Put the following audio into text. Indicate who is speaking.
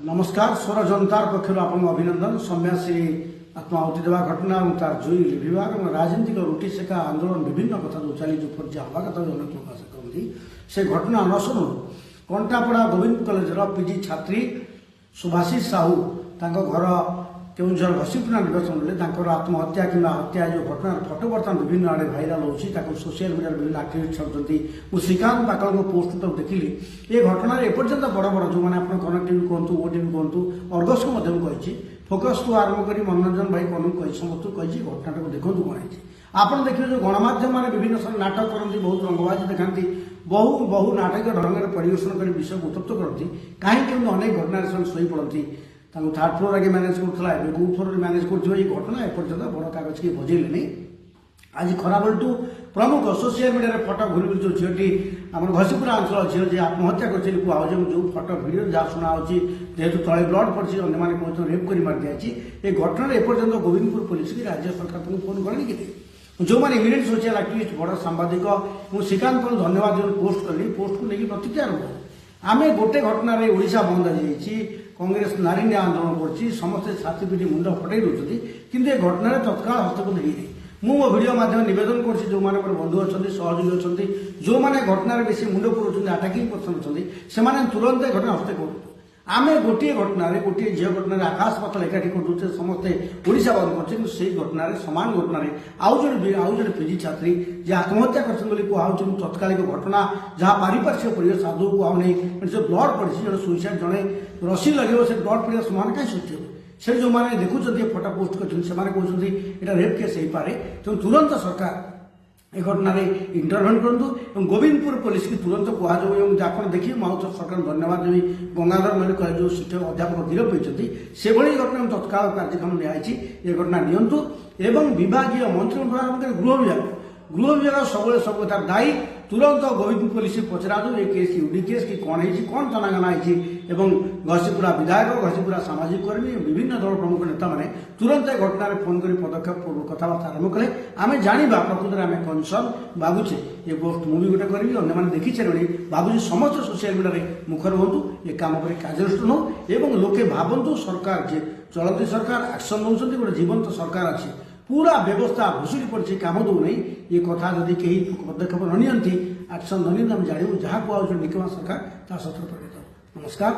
Speaker 1: नमस्कार स्वर जनतार पक्ष आपन अभिनंदन सन्यासी आत्माहुति देवा घटना और तार जुई लिभिवा और राजनीतिक रुटी सेका आंदोलन विभिन्न कथा जो चली जो पर्जा हवा कथा जो अनेक लोक करती से घटना न शुणु कंटापड़ा गोविंद कॉलेज पीजी छात्री सुभाषिष साहू घर केउझर घसीपुरा निवासन आत्महत्या कि हत्या जो घटना फटो बर्तमान विभिन्न आड़े भाइराल होती सोशल मीडिया विभिन्न आक्टिविस्ट छाड़ती मुझे श्रीकांत पाकल पोस्ट तो देखिली ये घटना एपर्यंत बड़ बड़ जो मैंने आप कनक टीवी कहतु ओटीवी कहतु अर्गस को कही फोकस को आरंभ कर मनोरंजन भाई कनु कही समस्त कही घटना को देखो कौन है आपड़ देखिए जो गणमाध्यम मैंने विभिन्न नाटक करती बहुत रंगबाजी देखती बहु नाटक ढंग से परिवेशन कर विषय उत्तप्त करती कहीं अनेक घटना शई पड़ती थर्ड फ्लोर आगे मैनेज करूला ग्रुप फ्लोर मैनेज कर घटना एपर्यंत बड़ कागज किए बजेले आज खराबेलू प्रमुख सोशल मीडिया फटो घूरी जो झीटी आम घसीपुरा अंचल झील जी आत्महत्या कर जो फटो भिडियो जहाँ शुणा जेहेतु तले ब्लड पड़ी अन्य कहते रेप कर मार दिखाई ये घटना एपर्यंत गोविंदपुर पुलिस की राज्य सरकार को फोन करें कि जो मैंने इमिडिएट सोशल आक्टिविस्ट बड़ सांबादिक मुझे श्रीकांत को धन्यवाद पोस्ट कली पोस्ट को लेकिन प्रतिक्रिया आम गोटे घटन ओडिशा बंद हो कांग्रेस नारी न्याय आंदोलन कर समस्ते छाती पिटी मुंड फटई दूसरी कि घटना तत्काल हस्तक्षेप नहीं मो भिडियो माध्यम नवेदन कर जो बंधु अच्छा सहयोगी अच्छा जो मैंने घटना बेसी मुंड पुराउं आटाकिंग पर्सन अच्छा तुरंत घटना हस्तक्षेप आम गोटे घटन गोटे झील घटन आकाश पातल एकाठी कर समस्ते ओडिशा बंद कर घटन सामान घटन आउ जो पीजी छात्री जे आत्महत्या कर तत्कालिक घटना जहाँ पारिपार्श्विक परिवेश आदौ कहा नहीं जो ब्लड पड़ी जो सुइसाइड जड़े रसी लगे से ब्लड पड़ा समान कहीं सृष्टि हो से जो मैंने देखुं फटो पोस्ट कर यहाँ रेप केस हो पाए तो तुरंत सरकार ए घटना इंटरभेन करूँ गोविंदपुर पुलिस की तुरंत कहुँ आप देखिए मुझे सरकार धन्यवाद देवी गंगाधर मेहर कहे जो शिक्षक अध्यापक गिरफ होती से घटना तत्काल कार्यक्रम नियाई ये घटना नियंतु एवं विभागीय मंत्री गृह विभाग सब तार दायी तुरंत गोविंदपुर पुलिस पचरा दो ये केस यूडी केस कि कौन है कौन तनागाना है घसीपुरा विधायक घसीपुरा सामाजिक कर्मी विभिन्न दल प्रमुख नेता मैंने तुरंत घटना फोन कर पदक्षेप कथबार्ता आरंभ कले आम जाना प्रकृत में आम कनसर्न भावुचे ये पोस्ट मुझे गोटे करी अन्य देखी सारे भावुँ समस्त सोशल मीडिया मुखर हूँ ये कम पर कार्यरत नौ एवं लोके भावतु सरकार जे चलती सरकार एक्शन नौ गोटे जीवंत सरकार अच्छी पूरा व्यवस्था भुशुड़ी पड़ी कम दौना ये कथा जदि कहीं पदक्षेप न नियंती एक्शन न नियंती आम जानू जहाँ कहूँ निकमा सरकार ता सत्र परिणत नमस्कार।